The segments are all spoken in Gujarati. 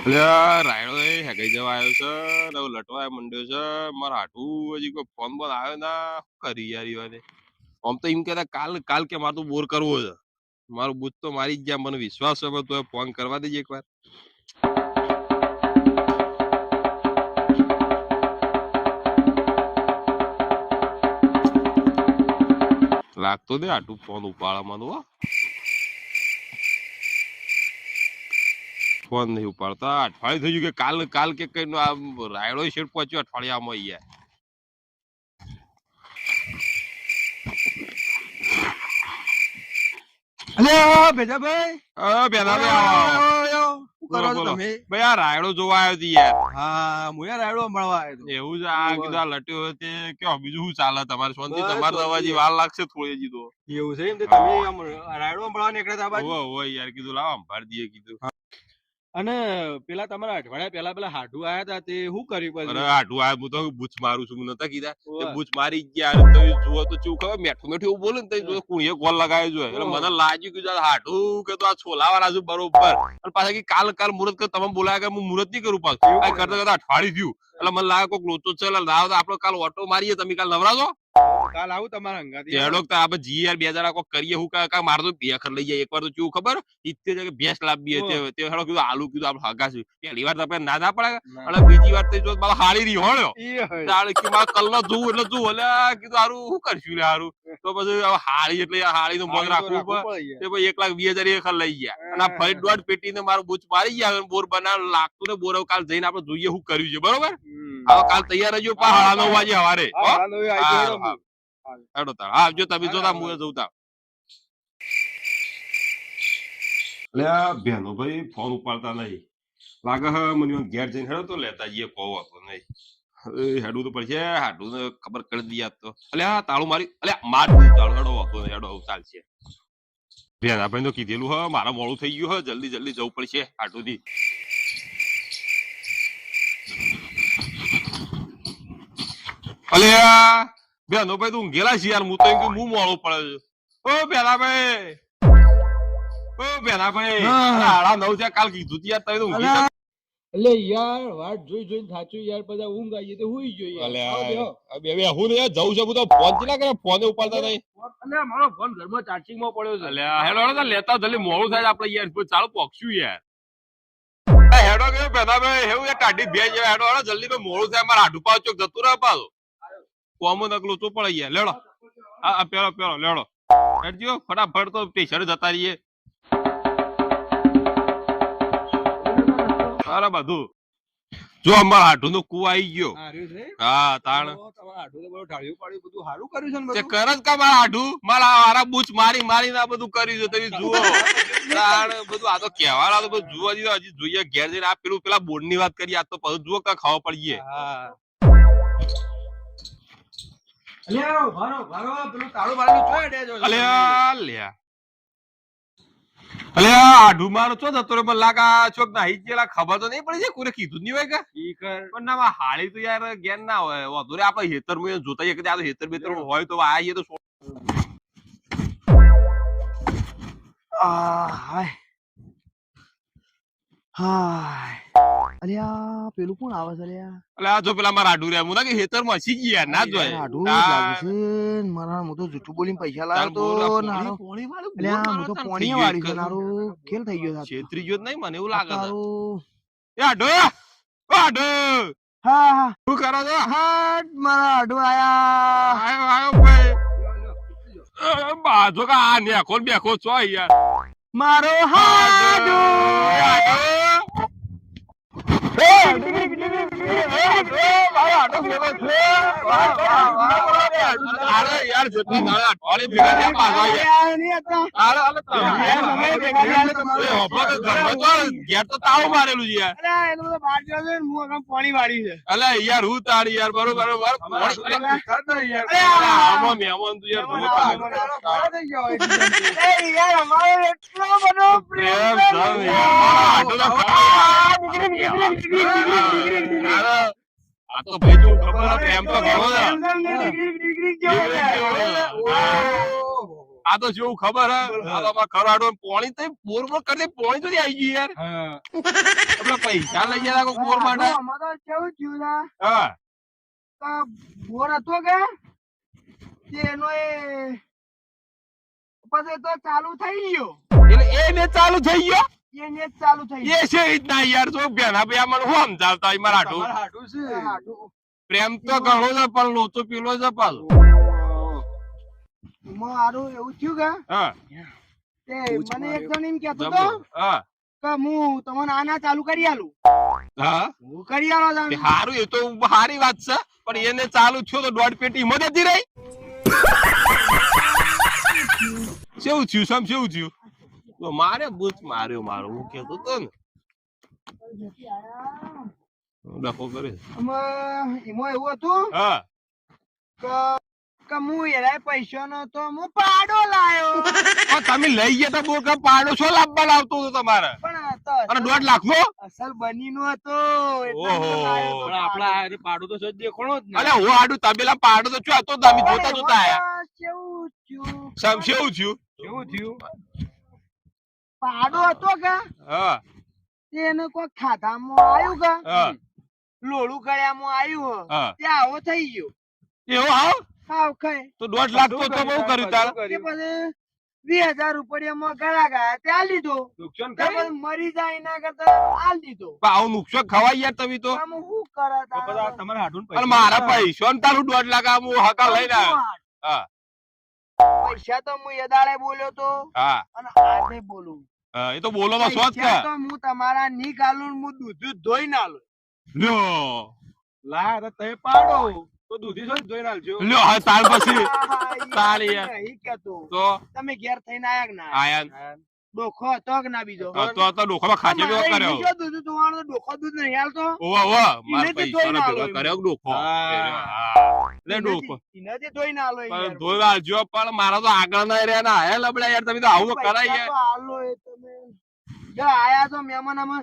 રાયડો હેગાઈ જવા આવ્યો છે ને હવે લટવા મંડ્યો છે મારા હાટું હજી કોઈ ફોન બોન આવ્યો ના કરી યાર ઈવાને આમ તો એમ કેતા કાલ કાલ કે મારે તો બોર કરવો છે મારું બુજ તો મારી જ ગયા મને વિશ્વાસ છે તો ફોન કરવા દેજે એકવાર લાગતો દે હાટું ફોન ઉપાડવા માંડો ફોન નહીં ઉપાડતા અઠવાડિયું થઈ ગયું કે કાલ કાલ કે કઈ રાયડો શેઠ પહોંચ્યો અઠવાડિયામાં અહીંયા અલ્યા ભેજાભાઈ ભાઈ આ રાયડો જોવા આવ્યો હતી યાર હા હું યાર રાયડો મળવા આવ્યો એવું છે આ કીધું આ લટ્યો તે કયો બીજું શું ચાલે તમારે શાંતિ તમારે તો હજી વાર લાગશે થોડી હજી તો એવું છે એમ તો તમે આમ રાયડો મળવા નીકળ્યા હતા બાજુ હોય યાર કીધું લાવ અંભાર દઈએ કીધું અને પેલા તમારા અઠવાડિયા પેલા હાડુ આયા હતા તે શું કર્યું પછી અરે હાડુ આયા હું તો બૂચ મારું છું નતા કીધા તે બૂચ મારી ગયા તો જુઓ તો ચેવું ખબર મેઠું મેઠું એવું બોલે ને તો જો કુણીએ ગોલ લગાવ્યો જોઈએ એટલે મને લાગ્યું કે હાડુ કે તો આ છોલાવાળા છું બરોબર અને પાછા કે કાલ મુહૂર્ત કે તમે બોલાયા કે હું મુહૂર્ત નહીં કરું પાછું કઈ કરતા કરતા અઠવાડિયું થયું એટલે મને લાગે કોઈક લોચો છે એટલે લાવ તો આપડે કાલ ઓટો મારીએ તમે કાલ નવરાજો કાલ આવું તમારા અંગાથી હેડોક તો આપણે જી યાર 2000 કોક કરીએ હું કા માર તો ભેખર લઈ જાય એકવાર તો ચેવું ખબર ઇત્તે કે ભેંસ લાવી તે હેડો કીધું આલુ કીધું આપણે હગા છે પહેલી વાર તો આપણે ના પડે અને બીજી વાર તો જો મારા હારી રહી હોળ્યો તાળ કે મારા કલ્લો જોવું એટલે જોવું એટલે કીધું હારું શું કરશું લે હારું તો પછી હવે હારી એટલે હારી નું મગ રાખવું પડે તે પછી 1,20,000 એક લઈ ગયા અને ફરી દોઢ પેટી ને મારું બૂચ મારી ગયા બોર બનાવ લાગતું ને બોર કાલ જઈને આપણે જોઈએ શું કર્યું છે બરોબર હવે કાલ તૈયાર રહેજો 9:30 વાગે સવારે હેડો તાર આવજો તમે જોતા હું જઉતા અલ્યા બેનો ભાઈ ફોન ઉપાડતા નહીં લાગે હ મને ઘેર જઈને હેડો તો લેતા જઈએ કહો હતો નહીં હેડું તો પડશે હાડું ને ખબર કરી દઈએ તો અલ્યા તાળું મારી અલ્યા મારું તાળું હેડો હતો હેડો ચાલશે બેન આપણે તો કીધેલું હ મારા મોડું થઈ ગયું હ જલ્દી જલ્દી જવું પડશે હાડું થી અલ્યા બેનો ભાઈ તું ઊંઘેલા છે યાર હું તો એમ કે હું મોડું પડે છે ઓ બેલા ભાઈ હાડા 9 છે કાલ કીધું યાર તમે તો ઊંઘી એટલે યાર વાટ જોઈ જોઈને થાચું યાર પછી ઊંઘ આવી તો હુઈ ગયો યાર બે હું ને જઉં છે બધો ફોન ચલા કરે ફોન ઉપાડતા નહીં એટલે મારો ફોન ઘરમાં ચાર્જિંગ માં પડ્યો છે અલ્યા હેડો લેતા જલ્દી મોડું થાય આપણે યાર ચાલો પોક્ષું યાર હેડો કે બેના ભાઈ હેવું યાર કાઢી ભેજ હેડો હેડો જલ્દી તો મોડું થાય મારા હાડુ પાવ ચોક જતું રહે પાછો કોમો નકલો તો પડી ગયા લેડો આ પેલો લેડો હેડજો ફટાફટ તો સ્ટેશન જતા રહીએ અરે બધું જો અમારા હાડુ નો કુ આવી ગયો હા તાણ કર જ કા મારા હાડુ મારા બૂચ મારીને આ બધું કર્યું છે તમે જુઓ તાણ બધું આ તો કહેવાના તો બધું જુઓ હજી જોઈએ ઘેર જઈને આ પેલા બોર્ડ ની વાત કરી આ તો પછી જુઓ કા ખાવા પડીએ આઢું મારો છો જતો રે લાગા ચોક નાહી ગયેલા ખબર તો નહીં પડી છે કોઈને કીધું નહીં હોય કે પણ ના હાળી તો યાર જ્ઞાન ના હોય વધુ રે આપડે હેતર માં જોતા કે આ હેતર બેતર હોય તો આવીએ તો અલ્યા પેલું કોણ આવે છે અલ્યા જો પેલા મારા આઢું રે હું ના કે હેતર માં હસી ગયા ના જોય મારા હું તો જૂઠું બોલીને પૈસા લાવ્યો તો હું તો પોણી વાળી છે નારું ખેલ થઈ ગયો છેતરી ગયો નહીં મને એવું લાગે છે એ આઢો હા શું કરો છો હાટ મારા આઢો આયો ભાઈ બાજો કા આ નેખો બેખો છો યાર મારો હાડો મારેલું છે પાણી વાળી છે અલે યાર હું તારી યાર બરોબર આ તો ભાઈ તું ખબર પ્રેમ તો કેવો છે આ તો શું ખબર હે બોલો. આ તો અમાર ખરાડો પોણી તો બોર બોર કરી પોણી તો આવી ગયું યાર હા આપણે પૈસા લઈ ગયા કો બોર માટે આમાં તો કેવું થયું છે હા કે બોર હતો કે તેનો એ પછી તો ચાલુ થઈ ગયો એટલે એ ને ચાલુ થઈ ગયો એને જ ચાલુ થઈ એ છે રીતના યાર તો ભેના ભયા મને હું સમજાવતા હોય મારા હાટુ તમારે હાટું છે ગયો પ્રેમ તો ઘણો છે પણ લોચો પીલો છે પાછો એમાં હારું એવું થયું કે હા તે મને એક જણ એમ કહેતો જબરો. હતો હા કે હું તમને આના ચાલુ કરી આલું હા હું કરી આલો તે હારું એ તો સારી વાત છે પણ એને ચાલુ થયો તો દોઢ પેટી મદદ જતી રહી કેવું થયું સમ કેવું થયું તો મારે બૂચ માર્યો મારો હું કેતો તો ને ડખો કરે એમાં એવું હતું હા કે હું એના પૈસા નો તો હું પાડો લાયો તો તમે લઈ ગયા તો બોર કા પાડો છો લાવવા લાવતો હતો તમારે પણ આ તો અને 1.5 લાખ નો અસલ બની નો હતો એટલે ઓહો. મેં લાયો તો પણ આપડા આ પાડો તો સજ દેખણો જ ને અલે હું આડું તબેલા પાડો તો છો તો તમે પણ જોતા જોતા એમાં આયા તો કેવું થયું? સમ કેવું થયું કેવું થયું પાડો હતો કે હા તેને કોઈ ખાધામાં આવ્યું કે હા લોળું ગળ્યામાં આવ્યું હા તે આવો થઈ ગયો એવું હાવ હાવ ખાય તો 1.5 લાખ તો બહુ કર્યું તાર તે પછી 20,000 રૂપિયામાં ગળા ગયા ત્યાં લીધો નુકસાન તે કરી પછી મરી જાય એના કરતા આ લીધો પણ આવું નુકસાન ખવાય યાર તમે તો આમ હું કરે તો બધા તમારે હાટું અને મારા પૈસા ને તારું 1.5 લાખ આ હું હકા લઈને આવ્યો હા પૈસા તો હું એ દાડે બોલ્યો તો હા અને આજે બોલું હા, એ તો બોલો તો સોચ કે પૈસા તો હું તમારા ની ગાલું હું દૂધ ધોઈ ના લો લ્યો લા તો તે પાડો તો દૂધી સજ જોઈ નાલજો લ્યો હા તાર પછી તાળી યાર. નહીં કહેતો. તો તમે ઘેર થઈને આયા કે ના આયા ડોખો હતો કે ના બીજો તો ડોખામાં ખાચે જેવો મારે કર્યો બીજો દૂધ ધોવાનો તો ડોખો દૂધ નહીં હાલતો ઓવા ઓવા માર એને તે પૈસા ધોઈ નો ના ભેગો આલો કર્યો ડોખો હા. લે ડોખો એનાથી ધોઈ ના આલો યાર. પણ ધોઈ વાળજો પણ મારા તો આગળ ના રહ્યા ના આયા લબડા યાર તમે તો આવું પૈસા કરાય તો યાર આલો એ તમે જો આયા તો મહેમાન અમે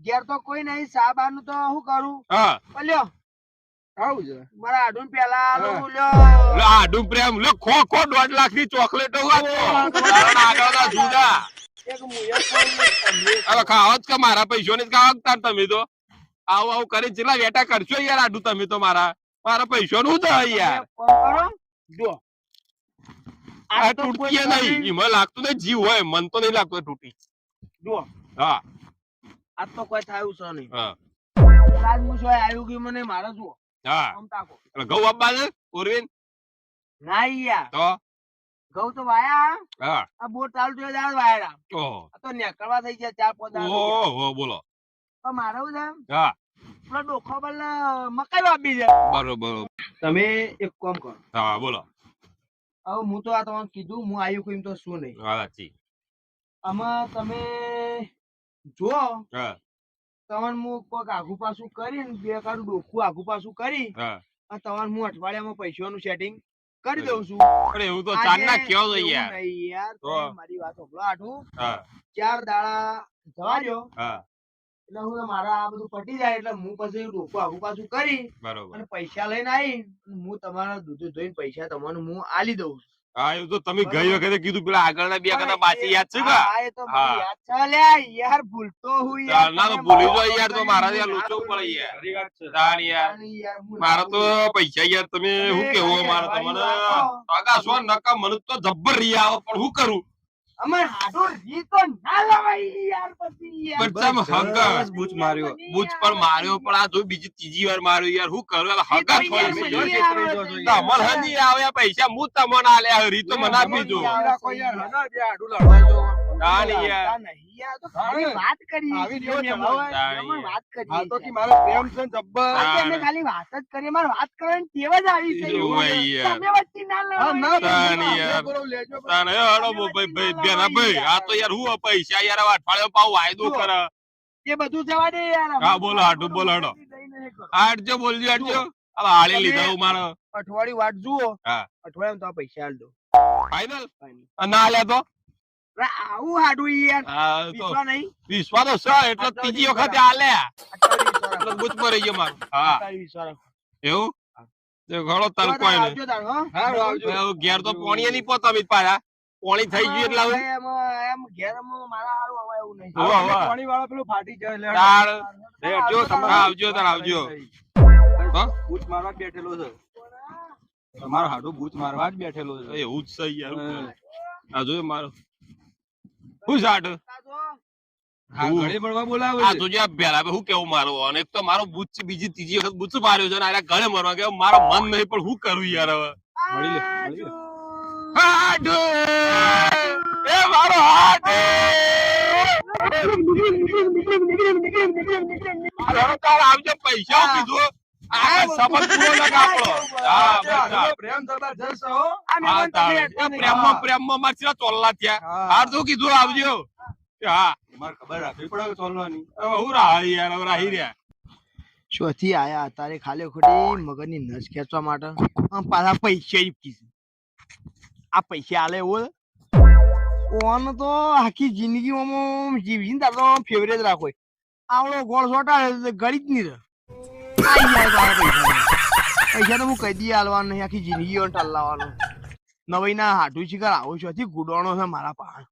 ઘેર તો કોઈ નહીં સાબાનું તો શું કરું હા લ્યો આવું છે મારા આડું પેલા આલું લે લ્યો આડું પ્રેમ લે ખો ખો 1.5 લાખ ની ચોકલેટો આપો તારા આગળ ના જુદા એક મુયે કોઈ તમે હવે ખાવ જ કે મારા પૈસા ની ખાવ તાર તમે તો આવું આવું કરી જેટલા વેટા કરશો યાર આડું તમે તો મારા પૈસા નું તો યાર ફોન કરો જો આ તૂટકી નહીં એમાં લાગતું નહીં જીવ હોય મન તો નહીં લાગતું તૂટી જો હા આજ તો કોઈ થાયું છે નહીં હા રાજમું શું આવ્યું કે મને મારે જુઓ હા આમ તાકો એટલે ઘઉં આપવા છે ઉર્વિન ના યાર તો ઘઉં તો વાયા હા આ બોટ ચાલુ થયો ત્યારે વાયા ઓહો આ તો નેકળવા થઈ ગયા 4-5 દાડા ઓહો બોલો પણ મારે શું છે હા પેલો ડોખો બલ્લે મકાઈ વાપી છે બરોબર તમે એક કામ કરો હા બોલો હવે હું તો આ તમને કીધું હું આવ્યું કોઈ તો શું નહીં હા સાચી આમાં તમે જો હા તમને હું કોઈક આગુ પાછું કરીને બે કાળું ડોખું આગુ પાછું કરી હા અને તમારે હું અઠવાડિયામાં પૈસાનું સેટિંગ કરી દઉં છું પણ એવું તો ચાર ના કયો તો એવું યાર નહીં યાર તો? તમે મારી વાત સાંભળો આઠું હા 4 દાડા જવા દો હા એટલે હું મારા આ બધું પટી જાય એટલે હું પછી ડોકું આગુ પાછું કરી બરોબર અને પૈસા લઈને આવી હું તમારા દૂધ ધોઈને પૈસા તમને હું આલી દઉં છું હા એવું તો તમે ગઈ વખતે કીધું પેલા આગળના બે કના પાછી યાદ છે કે હા, એ તો મને હા. યાદ છે લ્યા, યાર ભૂલતો હું યાર. ના તો તમે ભૂલી મારો જાઓ યાર તો બધાને મારા હું ત્યાં ના લોચો ભૂલું પડે યાર ખરી વાત છે તાણ યાર યાર, હું મારા ના તો ભૂલું. પૈસા યાર તમે શું તમે કેવું કાંઈ મારા કહેવાની તમને વાતો. ટકા સો નકા મને તો જબ્બર રી આવે પણ શું કરું અમે હાડો રી તો ના લવાય યાર પછી યાર. પણ ચમ હગા બસ બૂચ માર્યો. બૂચ પણ માર્યો પણ આ જો બીજી ત્રીજી વાર માર્યો યાર શું કરું આ હગા ઈ તો થોડી યાર છે મને યાર. આવે જો, છે જો, યાર. તમારે હજી આવ્યા પૈસા હું તમને આલ્યા રી તો મને આપી દો મને રાખો યાર હના બે આડું લડવા જો તાણ યાર ના, નહીં યાર, તો ખાલી વાત કરી આવી છે, રહ્યો મેં ચલાવો. હવે એમાં વાત કરી હાલ તો છે. કે મારો પ્રેમ છે ને જબ્બર આ તો અમે ખાલી વાત જ કરી અમારે વાત કરવાની ટેવ જ આવી છે એવું હોય યાર. તમે વચ્ચે ના હા, ના, લડો તાણ યાર. યાર. બરોબર લેજો તાણે હળો ભાઈ ભાઈ બેના ભાઈ આ તો યાર હું પૈસા યાર હવે અઠવાડિયો પાવ વાયદો કરે એ બધું જવા દે યાર. હા, બોલો, હાટું બોલો, હાટો. આટજો બોલજો આટજો હવે હાળી લીધા હું મારો અઠવાડિયું વાટ જુઓ હા. અઠવાડિયામાં તો પૈસા આલ દો ફાઈનલ ના આલ્યા તો આવું હાડું યાર હા તો વિશ્વા નહીં વિશ્વાસ તો છે એટલે ત્રીજી વખતે આલ્યા એટલે ગુચ મરી ગયો મારું હા એવું તે ઘણો તલ કોઈ નહીં આવજો તાણ, હો. હા આવજો હવે ઘેર તો પોણીએ નહીં પોતા મી પાછા પોણી થઈ ગયું એટલે હવે એમ ઘેર મારા હારું હવે એવું નહીં. હોવે, હોવે. પાણી વાળો પેલો ફાટી જાય લે. તાળ જો તમારે આવજો તાર આવજો. હા? બૂચ મારવા જ બેઠેલો છે. તમારો હાડો બૂચ મારવા જ બેઠેલો છે. એવું જ છે યાર. આ જોયો મારો હું સાટ હા, ગળે પડવા બોલાવે આ છે. તો જે ભેલા હું કેવું મારો અને એક તો મારો બુચ બીજી ત્રીજી વખત બુચ માર્યો છે ને આ ગળે મરવા કે મારો મન નહીં પણ હું કરું યાર હવે મળી લે, મળી લે. હાડો એ મારો હાડો તાર આવજો પૈસા કીધું આ સંબંધ પૂરો લગા આપણો હા બસ પ્રેમ જબરજસ્ત હો. હા તારે પ્રેમમાં માર ચેલા ચોલ્લા થયા હાર તો કીધું આવજો હા તમારે ખબર રાખવી પડે ચાલવાની. હવે હું રાહી યાર હવે રાહી રહ્યા ચોથી આયા તારે ખાલી ખોટી મગજની નસ ખેંચવા માટે આમ પાછા પૈસા કીધું આ પૈસા આલે એવો ઓન તો આખી જિંદગીમાં જીવીને તાર તો ફેવરેટ રાખો આવડો ગોળ સોટા ગળી જ નહીં રહે આઈ જાય પૈસા તો હું કઈ દી આલવાનું નહીં આખી જિંદગી ટલ્લાવાનું નવાઈ ના હાટું શિકાર આવું છું ગુડવાનો છે મારા પાસે